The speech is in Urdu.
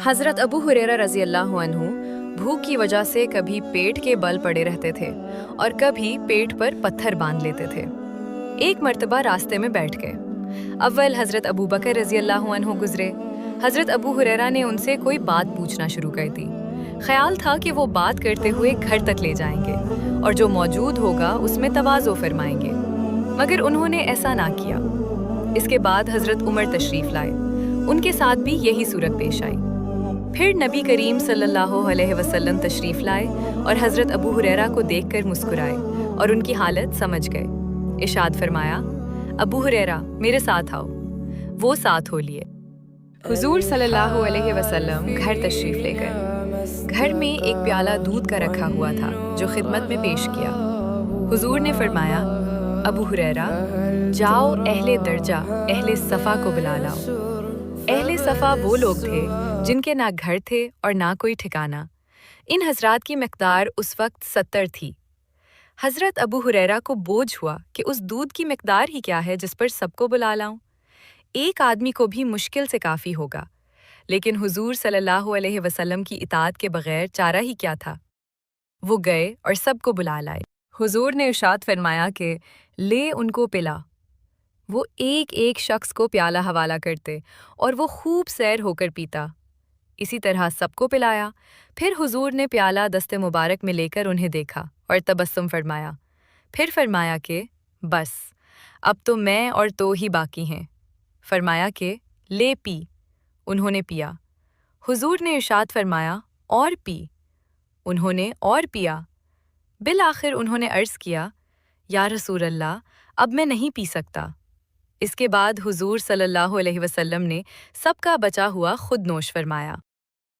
حضرت ابو ہریرہ رضی اللہ عنہ بھوک کی وجہ سے کبھی پیٹ کے بل پڑے رہتے تھے اور کبھی پیٹ پر پتھر باندھ لیتے تھے۔ ایک مرتبہ راستے میں بیٹھ گئے۔ اول حضرت ابو بکر رضی اللہ عنہ گزرے۔ حضرت ابو ہریرہ نے ان سے کوئی بات پوچھنا شروع کر دی۔ خیال تھا کہ وہ بات کرتے ہوئے گھر تک لے جائیں گے اور جو موجود ہوگا اس میں تواضع فرمائیں گے، مگر انہوں نے ایسا نہ کیا۔ اس کے بعد حضرت عمر تشریف لائے۔ ان کے ساتھ بھی یہی صورت پیش آئی۔ پھر نبی کریم صلی اللہ علیہ وسلم تشریف لائے اور حضرت ابو ہریرہ کو دیکھ کر مسکرائے اور ان کی حالت سمجھ گئے۔ ارشاد فرمایا، ابو ہریرہ میرے ساتھ آؤ۔ وہ ساتھ ہو لیے۔ حضور صلی اللہ علیہ وسلم گھر تشریف لے گئے۔ گھر میں ایک پیالہ دودھ کا رکھا ہوا تھا جو خدمت میں پیش کیا۔ حضور نے فرمایا، ابو ہریرہ جاؤ اہل درجہ اہل صفا کو بلا لاؤ۔ اہل صفا وہ لوگ تھے جن کے نہ گھر تھے اور نہ کوئی ٹھکانہ۔ ان حضرات کی مقدار اس وقت 70 تھی۔ حضرت ابو ہریرہ کو بوجھ ہوا کہ اس دودھ کی مقدار ہی کیا ہے جس پر سب کو بلا لاؤں۔ ایک آدمی کو بھی مشکل سے کافی ہوگا، لیکن حضور صلی اللہ علیہ وسلم کی اطاعت کے بغیر چارہ ہی کیا تھا۔ وہ گئے اور سب کو بلا لائے۔ حضور نے ارشاد فرمایا کہ لے ان کو پلا۔ وہ ایک ایک شخص کو پیالہ حوالہ کرتے اور وہ خوب سیر ہو کر پیتا۔ اسی طرح سب کو پلایا۔ پھر حضور نے پیالہ دست مبارک میں لے کر انہیں دیکھا اور تبسم فرمایا۔ پھر فرمایا کہ بس اب تو میں اور تو ہی باقی ہیں۔ فرمایا کہ لے پی۔ انہوں نے پیا۔ حضور نے ارشاد فرمایا اور پی۔ انہوں نے اور پیا۔ بالآخر انہوں نے عرض کیا، یا رسول اللہ اب میں نہیں پی سکتا۔ اس کے بعد حضور صلی اللہ علیہ وسلم نے سب کا بچا ہوا خود نوش فرمایا۔